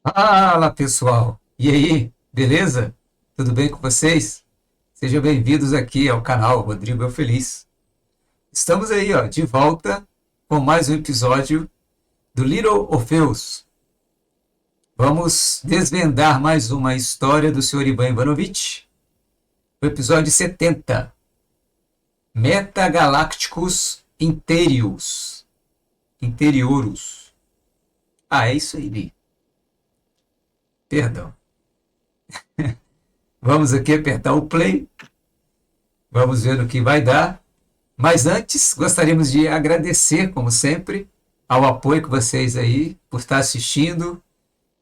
Fala pessoal, e aí, beleza? Tudo bem com vocês? Sejam bem-vindos aqui ao canal Rodrigo Eu Feliz. Estamos aí, ó, de volta com mais um episódio do Little Orpheus. Vamos desvendar mais uma história do Sr. Ivan Ivanovich. O episódio 70, Metagalaticus Interiorus. É isso aí, Li. Perdão. Vamos aqui apertar o play. Vamos ver no que vai dar. Mas antes, gostaríamos de agradecer, como sempre, ao apoio que vocês aí, por estar assistindo,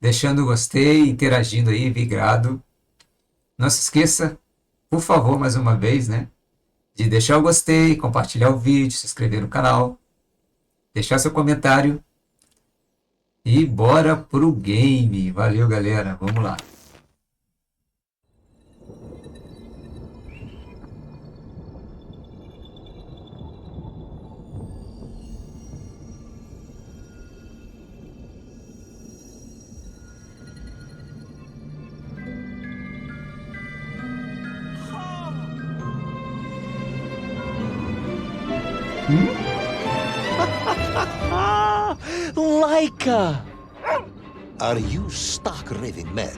deixando o gostei, interagindo aí, vigrado. Não se esqueça, por favor, mais uma vez, né? De deixar o gostei, compartilhar o vídeo, se inscrever no canal, deixar seu comentário. E bora pro game. Valeu, galera. Vamos lá. Laika! Are you stark raving mad?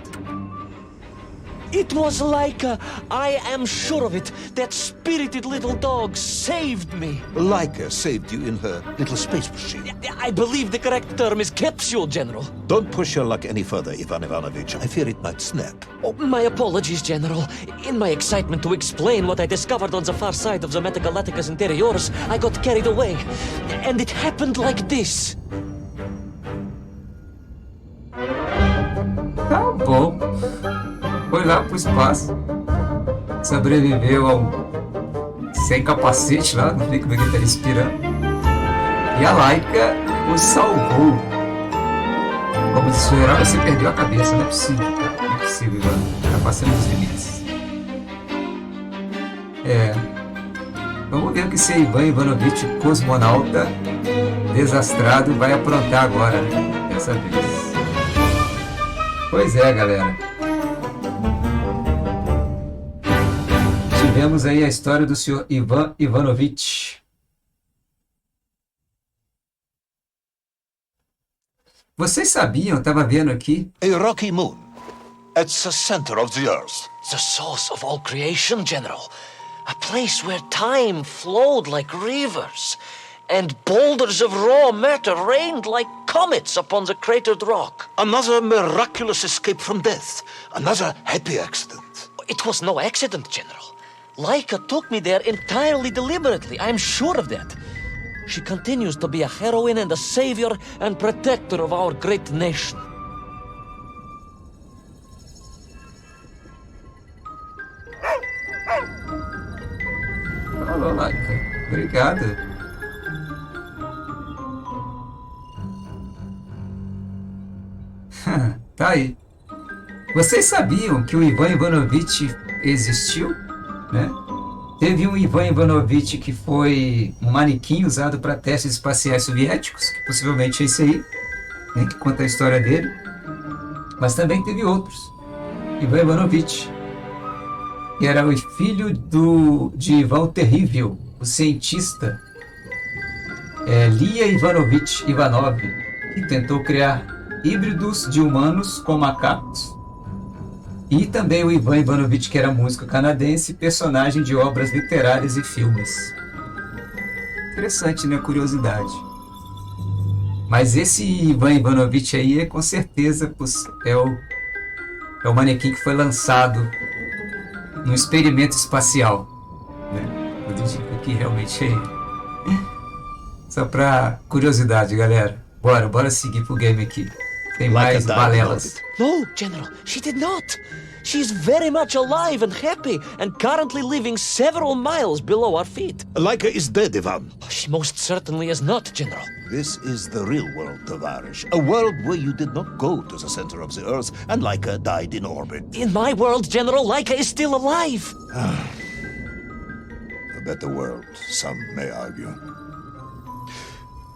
It was Laika! I am sure of it! That spirited little dog saved me! Laika saved you in her little space machine. I believe the correct term is capsule, General. Don't push your luck any further, Ivan Ivanovich. I fear it might snap. Oh, my apologies, General. In my excitement to explain what I discovered on the far side of the Metagalaticus Interiorus, I got carried away. And it happened like this. Tá bom. Foi lá pro espaço. Sobreviveu sem capacete lá, não sei como é que ele tá respirando. E a Laika o salvou. Como se esperava, você perdeu a cabeça. Não é possível, cara. Não é possível, Ivan. Tá passando dos limites. Vamos ver o que esse Ivan Ivanovich, cosmonauta desastrado, vai aprontar agora, né? Dessa vez. Pois é, galera. Tivemos aí a história do Sr. Ivan Ivanovich. Vocês sabiam, estava vendo aqui, A rocky moon. It's the center of the earth. The source of all creation, General. A place where time flowed like rivers, and boulders of raw matter rained like comets upon the cratered rock. Another miraculous escape from death. Another happy accident. It was no accident, General. Laika took me there entirely deliberately. I'm sure of that. She continues to be a heroine and a savior and protector of our great nation. falou, Laika. Obrigado. Tá aí. Vocês sabiam que o Ivan Ivanovich existiu, né? Teve um Ivan Ivanovich que foi um manequim usado para testes espaciais soviéticos, que possivelmente é esse aí, né, que conta a história dele. Mas também teve outros. Ivan Ivanovich, que era o filho de Ivan o Terrível, o cientista Lia Ivanovich Ivanov, que tentou criar híbridos de humanos com macacos. E também o Ivan Ivanovich, que era músico canadense, personagem de obras literárias e filmes. Interessante, né? Curiosidade. Mas esse Ivan Ivanovich aí com certeza é o manequim que foi lançado num experimento espacial, né? Eu digo que realmente é ele. Só pra curiosidade, galera. Bora seguir pro game aqui. Tem mais balelas. No, General, she did not. She's very much alive and happy and currently living several miles below our feet. Laika is dead, Ivan. She most certainly is not, General. This is the real world, Tavarish. A world where you did not go to the center of the earth and Laika died in orbit. In my world, General, Laika is still alive. A better world, some may argue.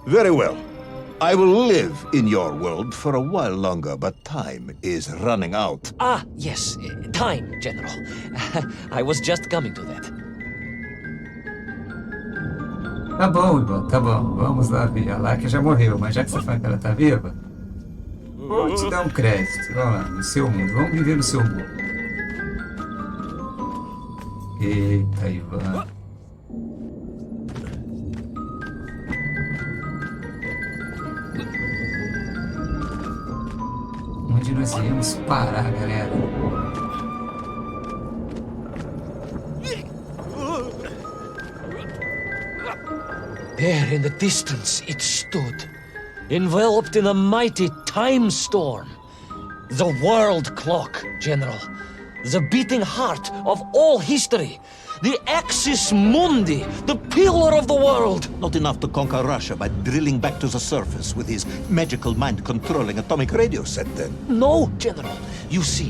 Very well. I will live in your world for a while longer, but time is running out. Ah, yes, time, General. I was just coming to that. Tá bom, Ivan, tá bom. Vamos lá ver. A Láquia já morreu, mas já que você fala que ela tá viva, vou te dar um crédito. Vamos lá, no seu mundo. Vamos viver no seu mundo. Eita, Ivan. Onde nós íamos parar, galera? There in the distance it stood, enveloped in a mighty time storm. The world clock, General. The beating heart of all history. The axis mundi, the pillar of the world. Not enough to conquer Russia by drilling back to the surface with his magical mind-controlling atomic radio set, then. No, General. You see,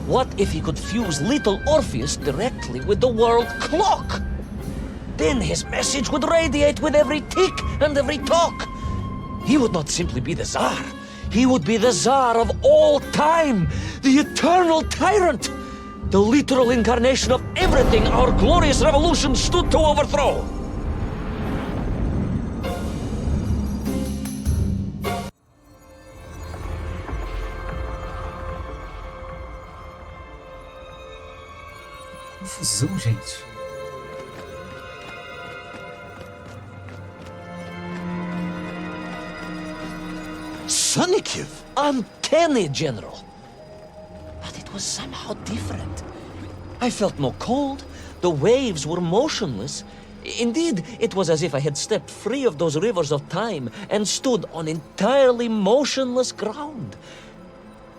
what if he could fuse Little Orpheus directly with the world clock? Then his message would radiate with every tick and every tock. He would not simply be the Tsar. He would be the Tsar of all time, the eternal tyrant, the literal incarnation of everything our glorious revolution stood to overthrow. Confusão, gente. Sunnykiv! Uncanny, General. But it was somehow different. I felt no cold. The waves were motionless. Indeed, it was as if I had stepped free of those rivers of time and stood on entirely motionless ground.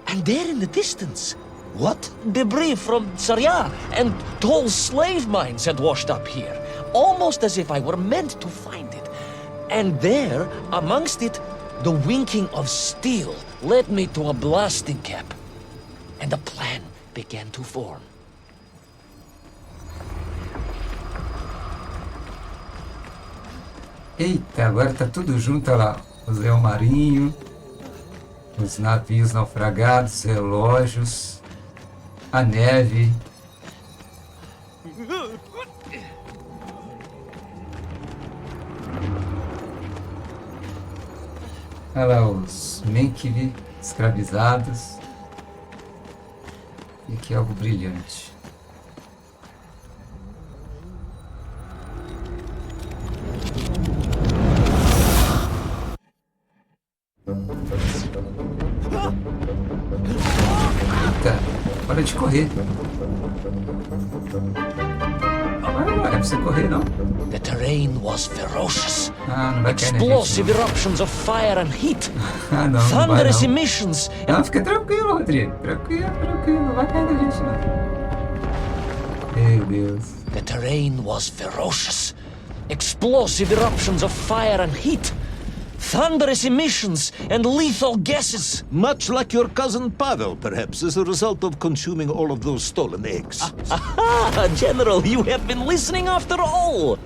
And there in the distance, What? debris from Tsarya and tall slave mines had washed up here, almost as if I were meant to find it. And there, amongst it, the winking of steel led me to a blasting cap, and a plan began to form. Eita, agora tá tudo junto, olha lá. Os leão marinho, os navios naufragados, relógios, a neve. Olha lá os Menkivi escravizados. E aqui algo brilhante. Eita, para de correr. Não é pra você correr, não. The terrain was ferocious. Ah, não vai cair na gente. Explosive eruptions of fire and heat. Ah, não, não vai Thunderous não. emissions Não, and fica tranquilo, Rodrigo. Tranquilo, tranquilo. Não vai cair na gente, não. Meu Deus. the terrain was ferocious. Explosive eruptions of fire and heat. Thunderous emissions and lethal gases. Much like your cousin Pavel, perhaps, as a result of consuming all of those stolen eggs. Aha, General, you have been listening after all.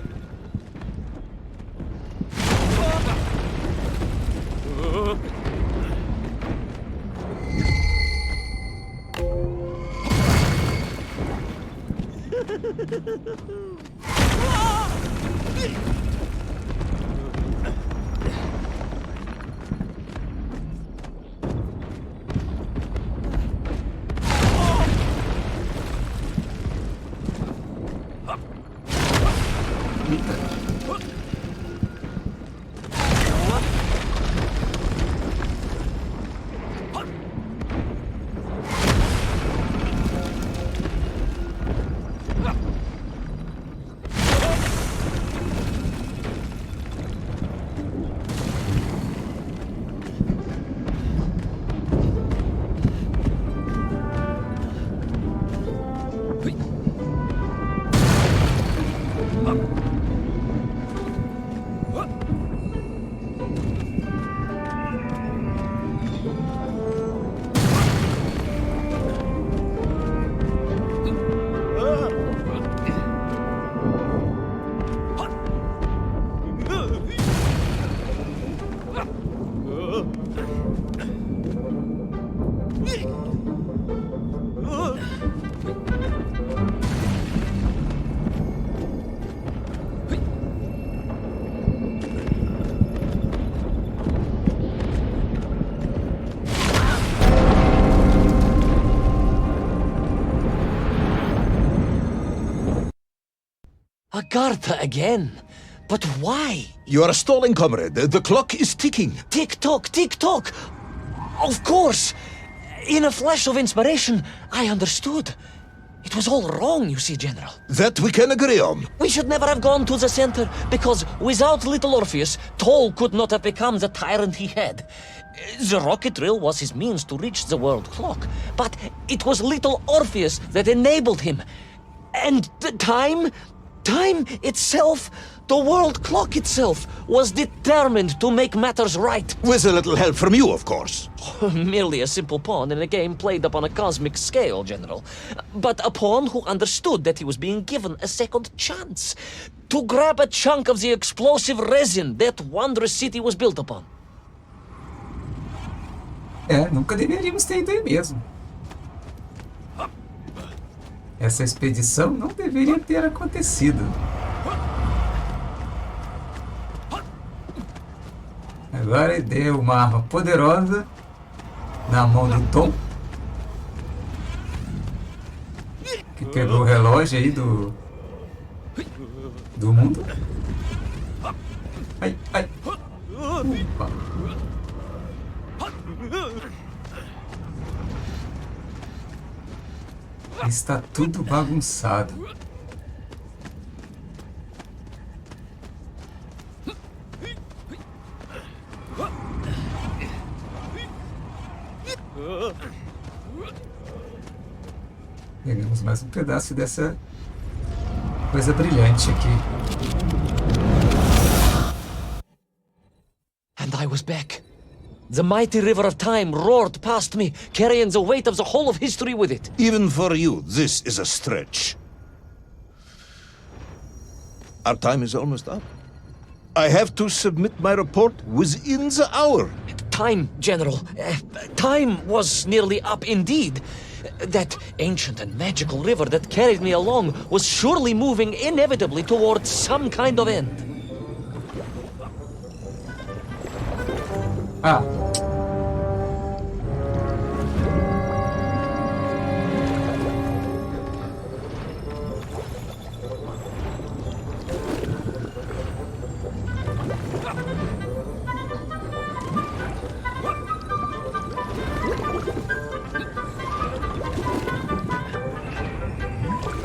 Jakarta again. But why? You are stalling, comrade. The clock is ticking. Tick-tock, tick-tock. Of course. In a flash of inspiration, I understood. It was all wrong, you see, General. That we can agree on. We should never have gone to the center, because without Little Orpheus, Toll could not have become the tyrant he had. The rocket drill was his means to reach the world clock, but it was Little Orpheus that enabled him. And the time itself, the world clock itself, was determined to make matters right. With a little help from you, of course. Merely a simple pawn in a game played upon a cosmic scale, General. But a pawn who understood that he was being given a second chance to grab a chunk of the explosive resin that wondrous city was built upon. Nunca deveríamos ter ido aí mesmo. Essa expedição não deveria ter acontecido. Agora ele deu uma arma poderosa na mão do Tom, que pegou o relógio aí do mundo. Ai, ai. Opa. Está tudo bagunçado. Pegamos mais um pedaço dessa coisa brilhante aqui. And I was back. The mighty river of time roared past me, carrying the weight of the whole of history with it. Even for you, this is a stretch. Our time is almost up. I have to submit my report within the hour. Time, General. Time was nearly up indeed. That ancient and magical river that carried me along was surely moving inevitably towards some kind of end. Ah.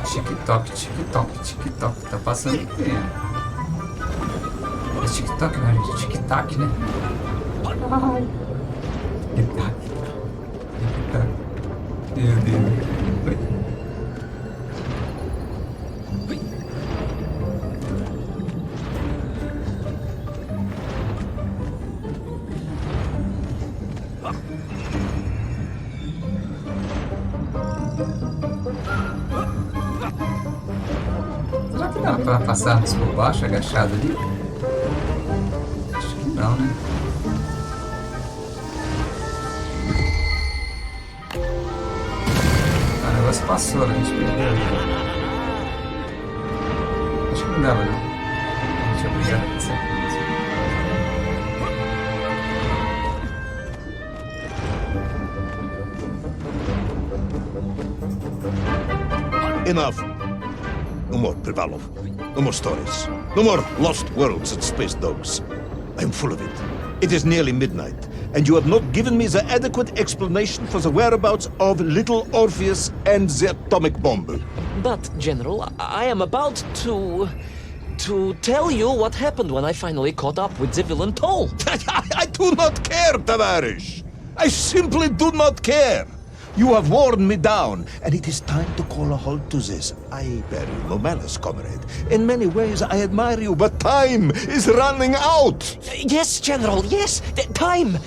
TikTok, TikTok, TikTok. Tá passando tempo. Esse TikTok não é de tic-tac, né? Tic-tac. Tic-tac. Meu Deus. Oi. Será que dá pra passarmos por baixo, agachado ali? Acho que não, né? Ah, o negócio passou, né? A gente perdeu. Acho que não dava, não. A gente é obrigado a passar por isso. Enough. No more Privalov. No more stories. No more lost worlds and space dogs. I'm full of it. It is nearly midnight, and you have not given me the adequate explanation for the whereabouts of Little Orpheus and the atomic bomb. But, General, I am about to tell you what happened when I finally caught up with the villain Toll. I do not care, Tavares. I simply do not care. You have worn me down, and it is time to call a halt to this. I bear you no malice, comrade. In many ways, I admire you, but time is running out. Yes, General, yes. Time.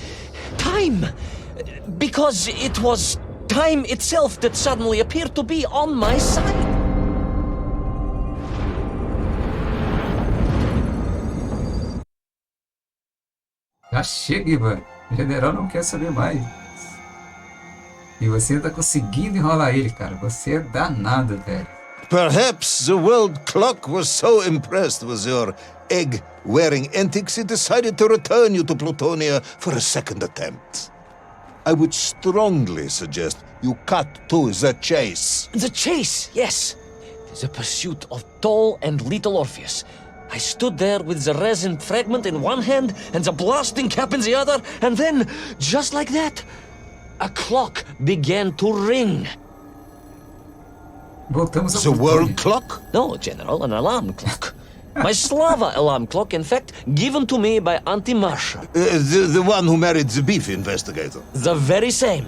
Because it was time itself that suddenly appeared to be on my side. Já chega, Ivan. O general não quer saber mais. E você tá conseguindo enrolar ele, cara. Você é danado, velho. Perhaps the world clock was so impressed with your egg-wearing antics it decided to return you to Plutonia for a second attempt. I would strongly suggest you cut to the chase. The chase, yes. The pursuit of tall and little Orpheus. I stood there with the resin fragment in one hand and the blasting cap in the other, and then, just like that, a clock began to ring. Voltamos ao The futuro. world clock? No, General, an alarm clock. My Slava alarm clock, in fact, given to me by Auntie Marcia. The one who married the beef investigator. The very same.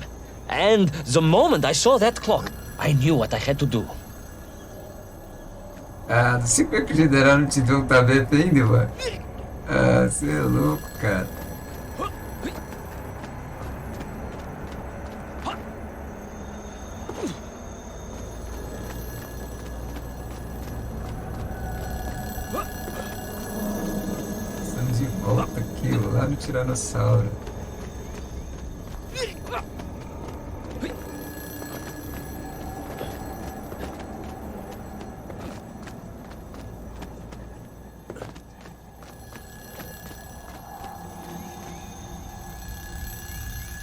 And the moment I saw that clock, I knew what I had to do. Ah, não sei como é que o general não te deu um tablet ainda, mano. Ah, você é louco, cara. Estamos de volta aqui, lá no Tiranossauro.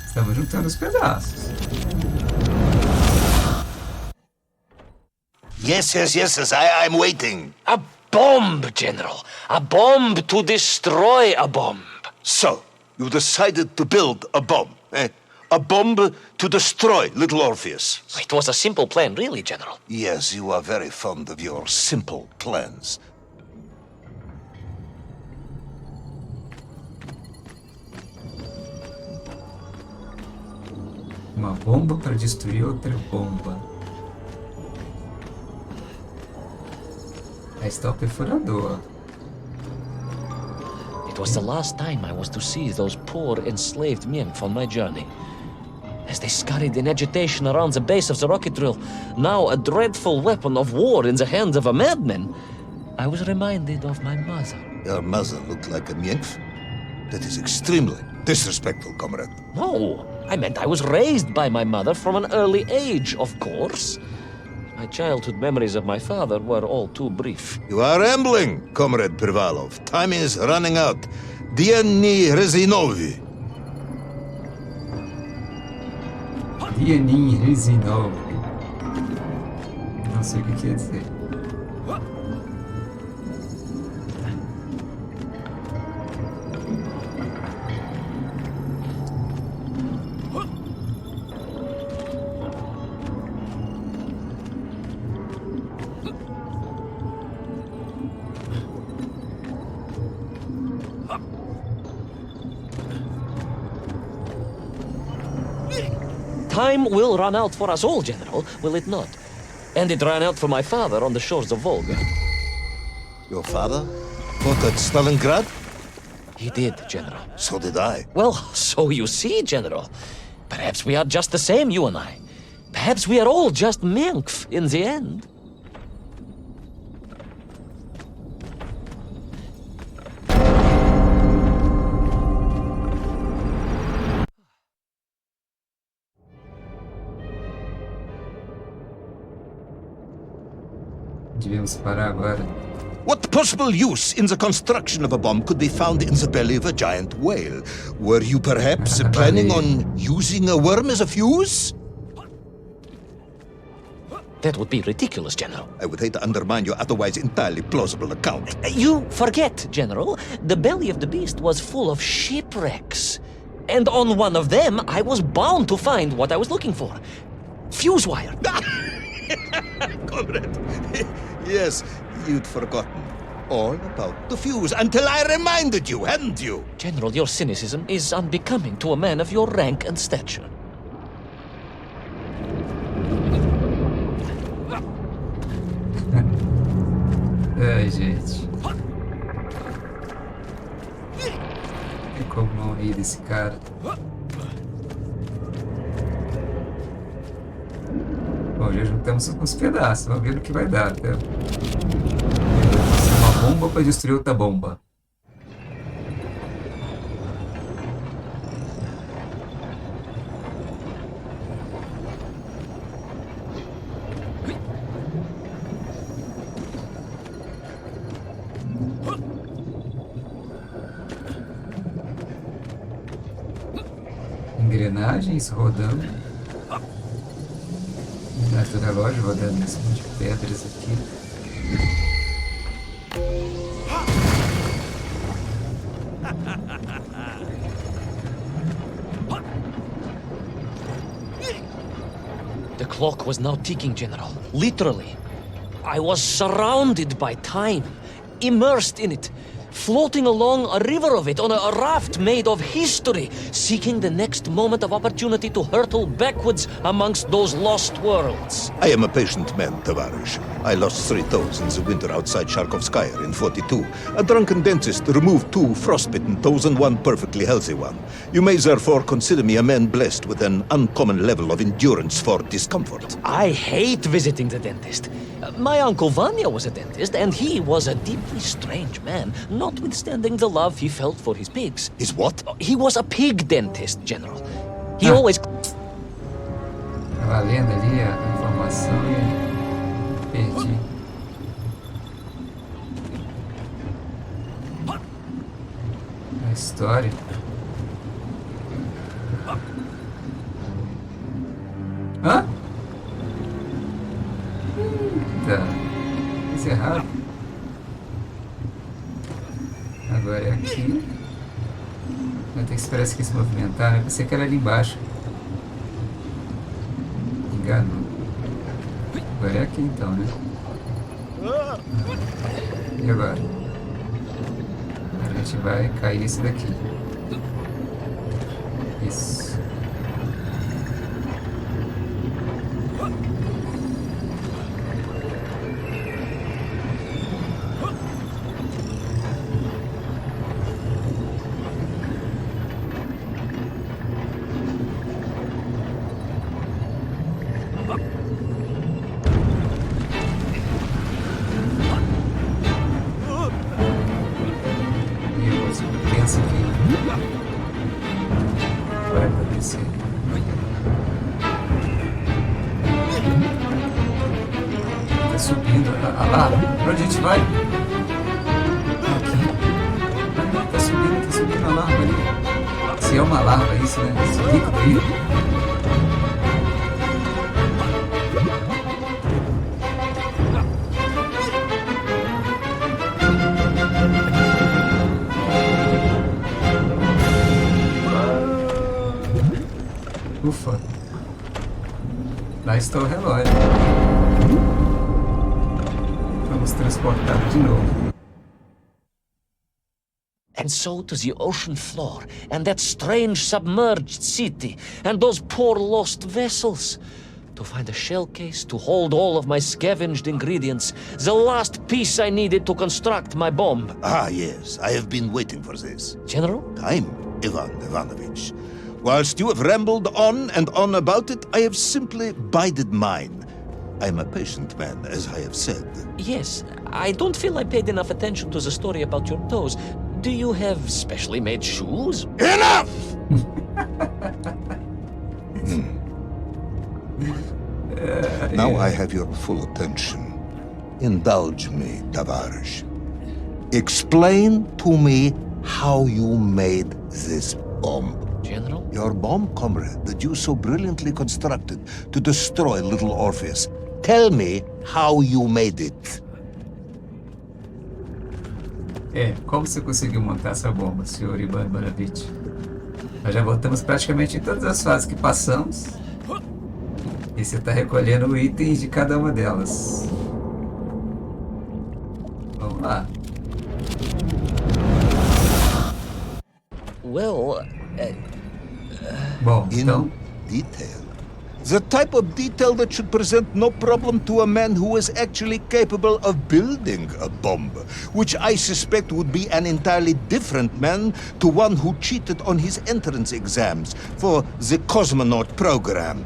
Estamos juntando os pedaços. Yes, I'm waiting. A bomb, General. A bomb to destroy a bomb. So, you decided to build a bomb, eh? A bomb to destroy Little Orpheus. It was a simple plan, really, General. Yes, you are very fond of your simple plans. Uma bomba para destruir outra bomba. Aí está o perfurador. It was the last time I was to see those poor enslaved nymph on my journey. As they scurried in agitation around the base of the rocket drill, now a dreadful weapon of war in the hands of a madman, I was reminded of my mother. Your mother looked like a nymph? That is extremely disrespectful, comrade. No, I meant I was raised by my mother from an early age, of course. My childhood memories of my father were all too brief. You are rambling, Comrade Privalov. Time is running out. Diani Rezinovi. Dianin Resinov. Não sei o que quer dizer. Time will run out for us all, General, will it not? And it ran out for my father on the shores of Volga. Your father fought at Stalingrad? He did, General. So did I. Well, so you see, General. Perhaps we are just the same, you and I. Perhaps we are all just Menkf in the end. Devemos parar agora. What possible use in the construction of a bomb could be found in the belly of a giant whale? Were you perhaps planning on using a worm as a fuse? That would be ridiculous, General. I would hate to undermine your otherwise entirely plausible account. You forget, General. The belly of the beast was full of shipwrecks. And on one of them, I was bound to find what I was looking for. Fuse wire. Comrade, yes, you'd forgotten all about the fuse until I reminded you, hadn't you? General, your cynicism is unbecoming to a man of your rank and stature. Ai, gente. Tem como não rir desse cara. Bom, já juntamos uns pedaços. Vamos ver no que vai dar. Tá? Uma bomba para destruir outra bomba. Engrenagens rodando. Atrás do relógio, rodando esse monte de pedras aqui. The clock was now ticking, General. Literally. I was surrounded by time, immersed in it, floating along a river of it on a raft made of history, seeking the next moment of opportunity to hurtle backwards amongst those lost worlds. I am a patient man, Tavarish. I lost 3 toes in the winter outside Sharkovskaya in 42. A drunken dentist removed 2 frostbitten toes and 1 perfectly healthy one. You may therefore consider me a man blessed with an uncommon level of endurance for discomfort. I hate visiting the dentist. My uncle Vanya was a dentist, and he was a deeply strange man, notwithstanding the love he felt for his pigs. Is what? He was a pig dentist, General. He always... Tava lendo ali a informação e perdi. A história. Hã? Eita, fiz errado. Agora é aqui. Vai ter que esperar isso aqui se movimentar, né? Eu pensei que era ali embaixo. Enganou. Agora é aqui então, né? E agora? A gente vai cair nesse daqui. Isso. Tá subindo. Ah lá, pra onde a gente vai? Aqui. Tá subindo a larva ali. Se é uma larva isso, né? Esse líquido aí. Ufa. Lá está o relógio. Vamos transportar de novo. And so to the ocean floor, and that strange submerged city, and those poor lost vessels. To find a shell case to hold all of my scavenged ingredients, the last piece I needed to construct my bomb. Ah, yes, I have been waiting for this. General? Time, Ivan Ivanovich. Whilst you have rambled on and on about it, I have simply bided mine. I am a patient man, as I have said. Yes, I don't feel I paid enough attention to the story about your toes. Do you have specially made shoes? Enough! Now I have your full attention. Indulge me, Tavarish. Explain to me how you made this bomb. General? Your bomb, comrade, that you so brilliantly constructed to destroy Little Orpheus. Tell me how you made it. Como você conseguiu montar essa bomba, senhor Ivan Ivanovich? Nós já voltamos praticamente em todas as fases que passamos. E você está recolhendo itens de cada uma delas. Vamos lá. Well, Bom, então... Detail. The type of detail that should present no problem to a man who is actually capable of building a bomb, which I suspect would be an entirely different man to one who cheated on his entrance exams for the cosmonaut program.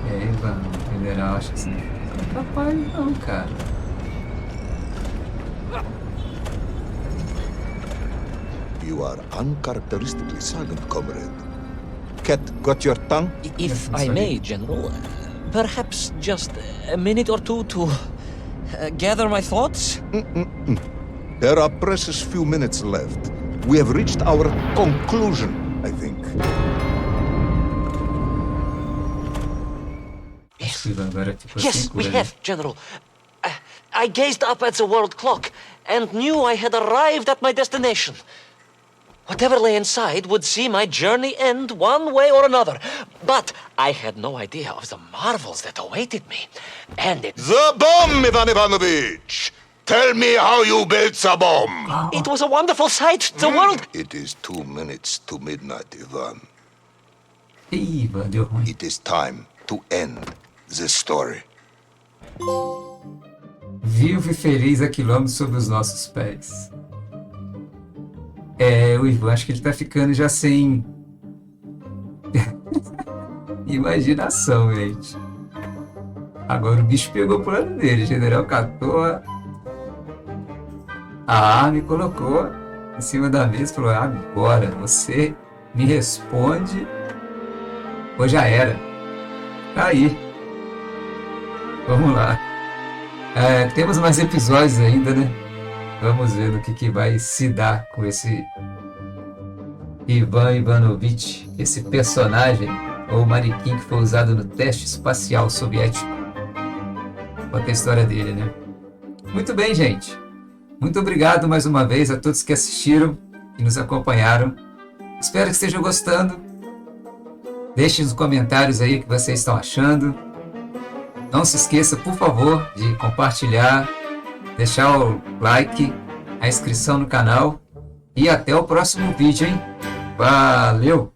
Ivan, o general, acho que você não é capaz não, cara. You are uncharacteristically silent, comrade. Cat, got your tongue? if I may, General, perhaps just a minute or two to gather my thoughts? There are precious few minutes left. We have reached our conclusion. I think. Acho que agora ficou Yes, sem we cura, né? have, General. I gazed up at the world clock and knew I had arrived at my destination. Whatever lay inside would see my journey end one way or another. But I had no idea of the marvels that awaited me. And The bomb, Ivan Ivanovich! Tell me how you built the bomb! it was a wonderful sight. The world... It is 2 minutes to midnight, Ivan. Ih, mano, deu ruim. It is time to end the story. Vivo e feliz a quilômetros sobre os nossos pés. O Ivan, acho que ele tá ficando já sem imaginação, gente. Agora o bicho pegou pro lado dele. O general catou a arma e colocou em cima da mesa e falou: agora você me responde ou já era. Tá aí. Vamos lá. Temos mais episódios ainda, né? Vamos ver no que vai se dar com esse Ivan Ivanovich, esse personagem ou manequim que foi usado no teste espacial soviético. Conta a história dele, né? Muito bem, gente. Muito obrigado mais uma vez a todos que assistiram e nos acompanharam. Espero que estejam gostando. Deixem nos comentários aí o que vocês estão achando. Não se esqueça, por favor, de compartilhar, deixar o like, a inscrição no canal e até o próximo vídeo, hein? Valeu!